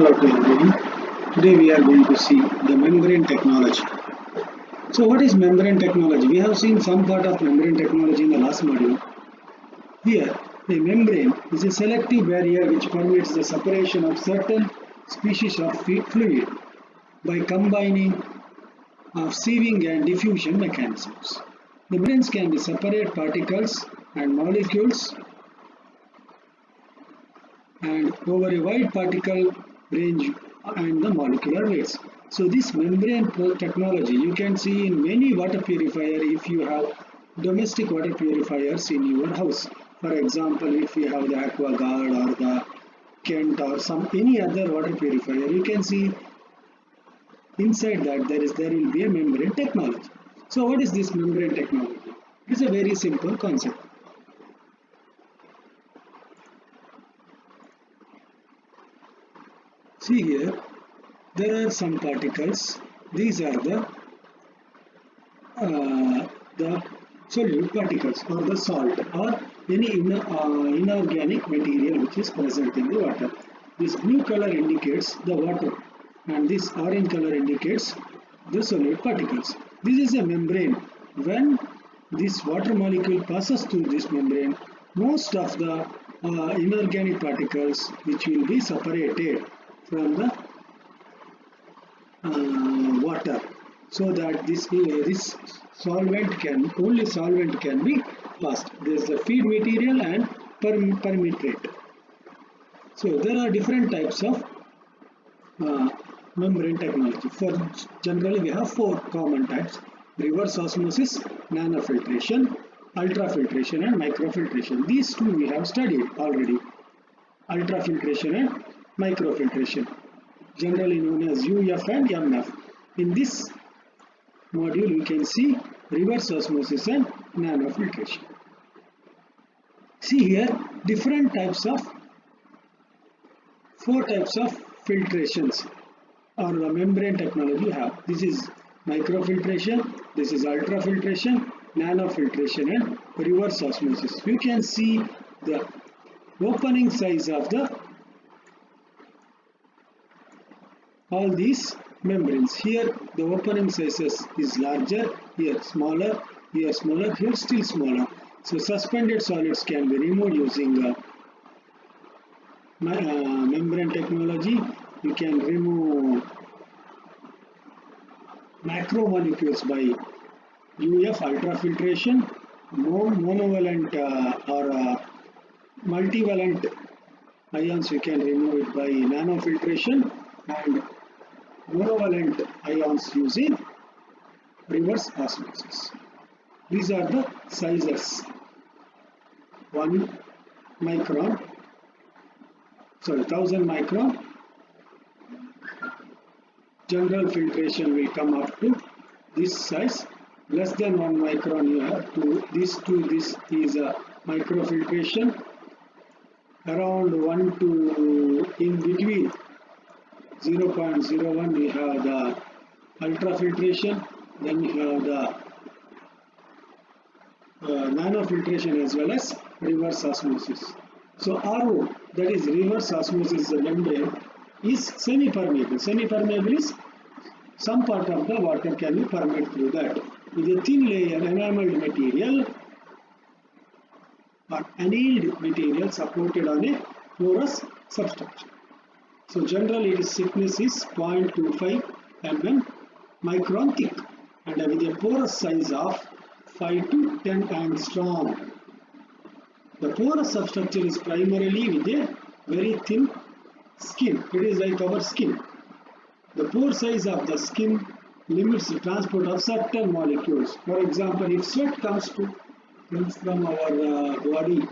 Hello to everyone. Today we are going to see the membrane technology. So what is membrane technology? We have seen some part of membrane technology in the last module. Here, a membrane is a selective barrier which permits the separation of certain species of fluid by combining of sieving and diffusion mechanisms. The membranes can be separate particles and molecules and over a wide particle range and the molecular weights. So this membrane technology you can see in many water purifier if you have domestic water purifiers in your house. For example, if you have the AquaGuard or the Kent or any other water purifier, you can see inside that there will be a membrane technology. So what is this membrane technology? It's a very simple concept. See here, there are some particles. These are the solute particles or the salt or any inorganic material which is present in the water. This blue color indicates the water and this orange color indicates the solute particles. This is a membrane. When this water molecule passes through this membrane, most of the inorganic particles which will be separated from the water, so that this solvent can be passed. There is a feed material and permeate. So there are different types of membrane technology. For generally we have 4 common types: reverse osmosis, nanofiltration, ultrafiltration and microfiltration. These 2 we have studied already: ultrafiltration and microfiltration, generally known as UF and MF. In this module we can see reverse osmosis and nanofiltration. See here, different types of 4 types of filtrations or the membrane technology you have. This is microfiltration, this is ultrafiltration, nanofiltration and reverse osmosis. You can see the opening size of all these membranes. Here the opening sizes is larger, here smaller, here smaller, here still smaller. So suspended solids can be removed using membrane technology. You can remove macromolecules by UF ultrafiltration, monovalent or multivalent ions you can remove it by nanofiltration, and monovalent ions using reverse osmosis. These are the sizes: 1 micron, 1000 micron. General filtration will come up to this size. Less than 1 micron you have to this is a microfiltration. Around 1 to in between 0.01 we have the ultrafiltration, then we have the nanofiltration as well as reverse osmosis. So RO, that is reverse osmosis membrane, is semi-permeable. Semi-permeable is some part of the water can be permeate through that with a thin layer enameled material or annealed material supported on a porous substructure. So generally its thickness is 0.25 micron thick and with a porous size of 5 to 10 angstrom. The porous substructure is primarily with a very thin skin. It is like our skin. The pore size of the skin limits the transport of certain molecules. For example, if sweat comes from our body,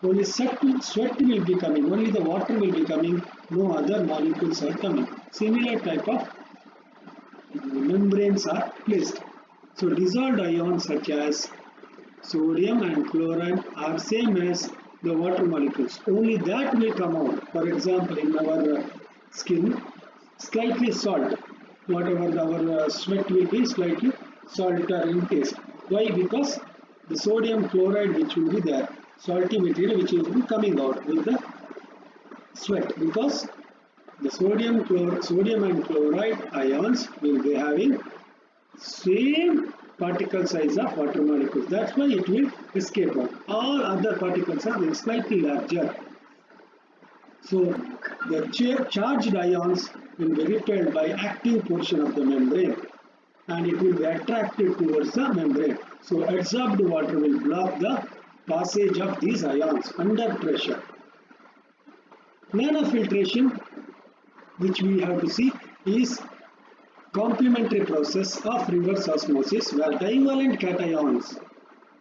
only sweat will be coming, only the water will be coming, no other molecules are coming. Similar type of membranes are placed. So dissolved ions such as sodium and chloride are same as the water molecules, only that will come out. For example, in our skin, slightly salt, whatever our sweat will be slightly salter in taste. Why? Because the sodium chloride which will be there, salty material which will be coming out with the sweat, because The sodium and chloride ions will be having same particle size of water molecules. That's why it will escape out. All other particles are slightly larger. So the charged ions will be repelled by active portion of the membrane and it will be attracted towards the membrane. So adsorbed water will block the passage of these ions under pressure. Nanofiltration, which we have to see, is complementary process of reverse osmosis where divalent cations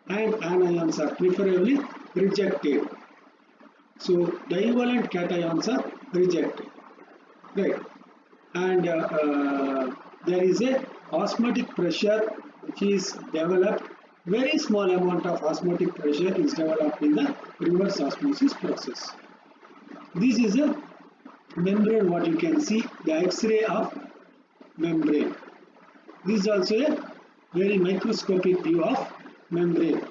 and anions are preferably rejected. So divalent cations are rejected, right? And there is a osmotic pressure which is developed. Very small amount of osmotic pressure is developed in the reverse osmosis process. This is a membrane, what you can see, the X-ray of membrane. This is also a very microscopic view of membrane.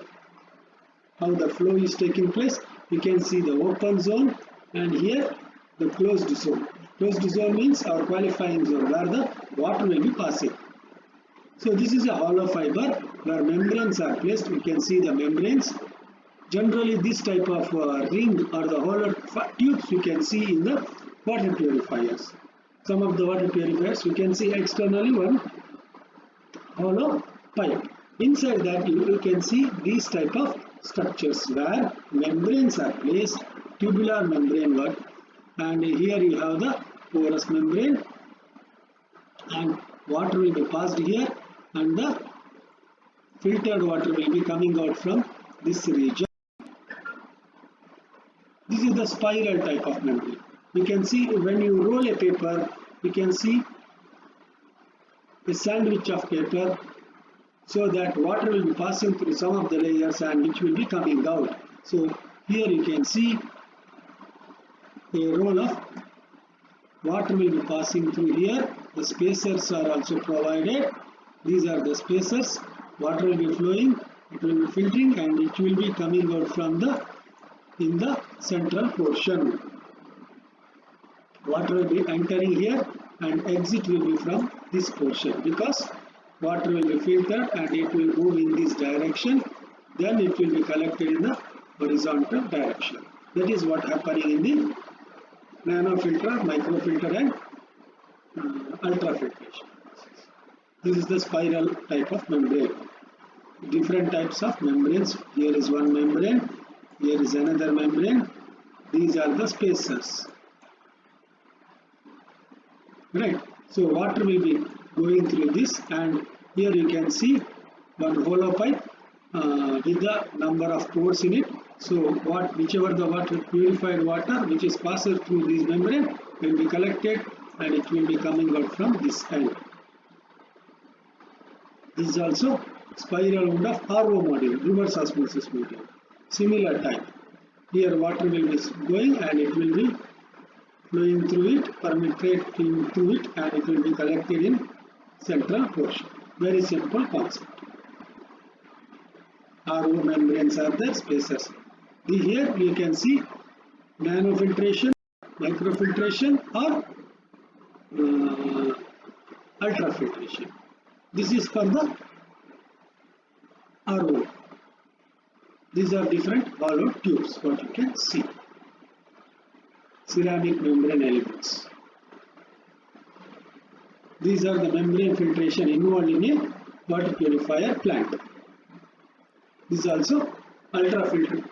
How the flow is taking place. You can see the open zone and here the closed zone. Closed zone means our qualifying zone where the water will be passing. So this is a hollow fiber where membranes are placed. We can see the membranes. Generally this type of ring or the hollow tubes we can see in the water purifiers. Some of the water purifiers we can see externally one hollow pipe. Inside that you can see these type of structures where membranes are placed, tubular membrane work, and here you have the porous membrane and water will be passed here and the filtered water will be coming out from this region. This is the spiral type of membrane. You can see when you roll a paper, you can see a sandwich of paper, so that water will be passing through some of the layers and which will be coming out. So here you can see a roll of water will be passing through here. The spacers are also provided. These are the spacers. Water will be flowing, it will be filtering and it will be coming out from in the central portion. Water will be entering here and exit will be from this portion because water will be filtered and it will move in this direction, then it will be collected in the horizontal direction. That is what happening in the nanofilter, microfilter and ultrafiltration. This is the spiral type of membrane. Different types of membranes. Here is one membrane, here is another membrane. These are the spacers. Right. So water will be going through this and here you can see one hollow pipe with the number of pores in it. So whichever the water, purified water which is passed through this membrane will be collected and it will be coming out from this end. This is also spiral wound of RO module, reverse osmosis module. Similar type. Here water will be going and it will be flowing through it, penetrating through it and it will be collected in central portion. Very simple concept. RO membranes are the spacers. Here you can see nanofiltration, microfiltration or ultrafiltration. This is for the RO. These are different hollow tubes, what you can see. Ceramic membrane elements. These are the membrane filtration involved in a water purifier plant. This is also ultrafilter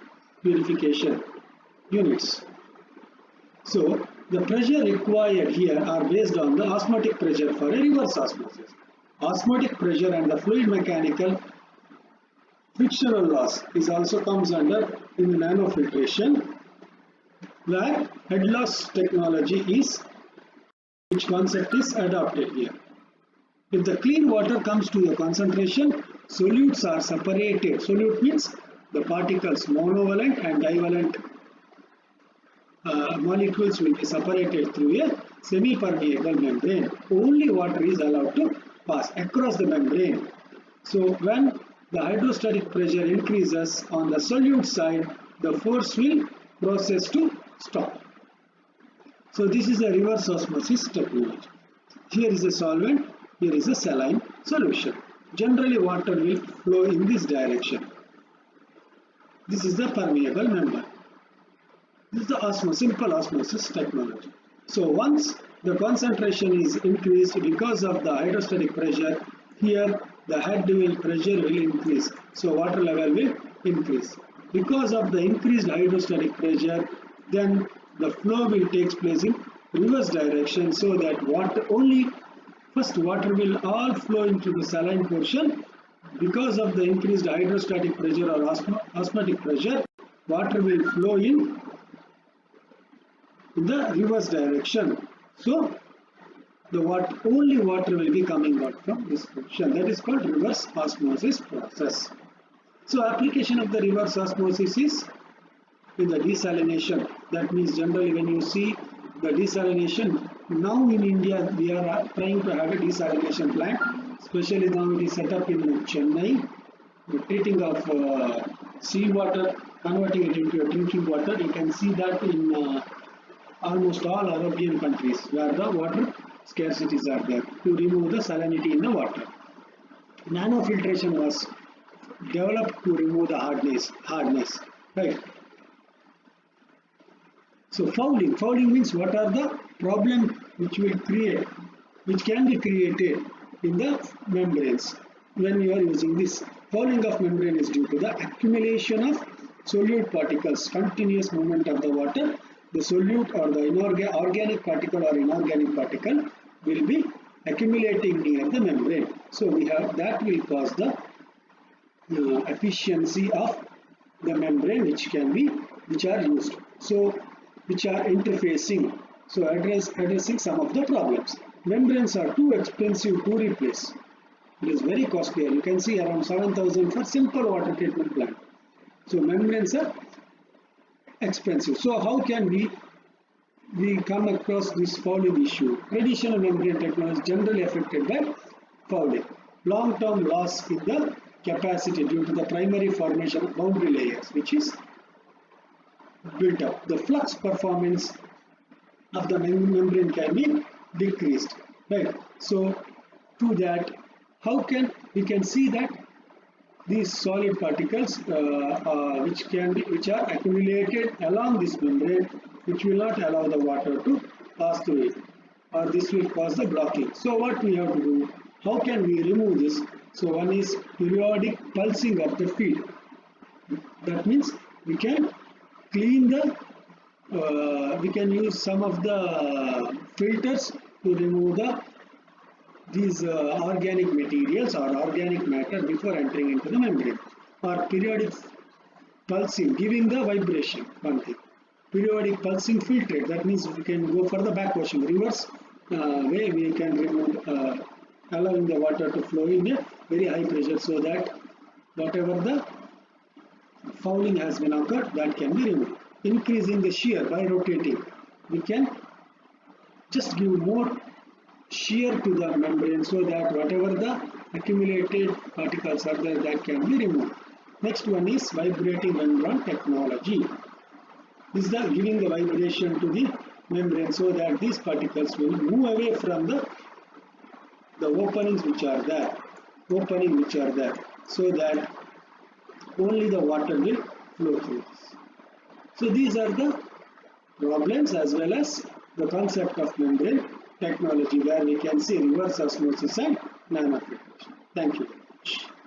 purification units. So the pressure required here are based on the osmotic pressure for a reverse osmosis. Osmotic pressure and the fluid mechanical frictional loss is also comes under in the nanofiltration, where head loss technology is, which concept is adopted here. If the clean water comes to a concentration, solutes are separated. Solute means the particles, monovalent and divalent molecules will be separated through a semi-permeable membrane. Only water is allowed to pass across the membrane. So when the hydrostatic pressure increases on the solute side, the force will process to stop. So this is a reverse osmosis technology. Here is a solvent, here is a saline solution. Generally water will flow in this direction. This is the permeable membrane. This is the simple osmosis technology. So once the concentration is increased because of the hydrostatic pressure, here the head pressure will increase. So water level will increase. Because of the increased hydrostatic pressure, then the flow will take place in reverse direction, so that water will all flow into the saline portion. Because of the increased hydrostatic pressure or osmotic pressure, water will flow in the reverse direction. So only water will be coming out from this portion. That is called reverse osmosis process. So application of the reverse osmosis is in the desalination. That means generally when you see the desalination, now in India we are trying to have a desalination plant, especially now it is set up in Chennai, the treating of seawater, converting it into a drinking water. You can see that in almost all European countries where the water scarcities are there, to remove the salinity in the water. Nanofiltration was developed to remove the hardness, right? So fouling means what are the problems which can be created in the membranes when you are using this. Fouling of membrane is due to the accumulation of solute particles, continuous movement of the water. The solute or the organic particle or inorganic particle will be accumulating near the membrane. So that will cause the efficiency of the membrane which are used. So which are interfacing. So addressing some of the problems. Membranes are too expensive to replace. It is very costly. You can see around 7,000 for simple water treatment plant. So membranes are expensive. So how can we come across this fouling issue? Traditional membrane technology is generally affected by fouling. Long-term loss in the capacity due to the primary formation of boundary layers, which is built up. The flux performance of the membrane can be decreased, right? So to that, we can see that these solid particles which are accumulated along this membrane, which will not allow the water to pass through it, or this will cause the blocking. So what we have to do? How can we remove this? So one is periodic pulsing of the feed. That means we can clean we can use some of the filters to remove these organic materials or organic matter before entering into the membrane, or periodic pulsing, giving the vibration, one thing. Periodic pulsing filtrate, that means we can go for the backwashing, reverse way we can remove, allowing the water to flow in a very high pressure, so that whatever the fouling has been occurred, that can be removed. Increasing the shear by rotating, we can just give more shear to the membrane, so that whatever the accumulated particles are there, that can be removed. Next one is vibrating membrane technology. This is giving the vibration to the membrane, so that these particles will move away from the openings which are there, so that only the water will flow through this. So these are the problems as well as the concept of membrane technology, where we can see reverse osmosis and nanofiltration. Thank you very much.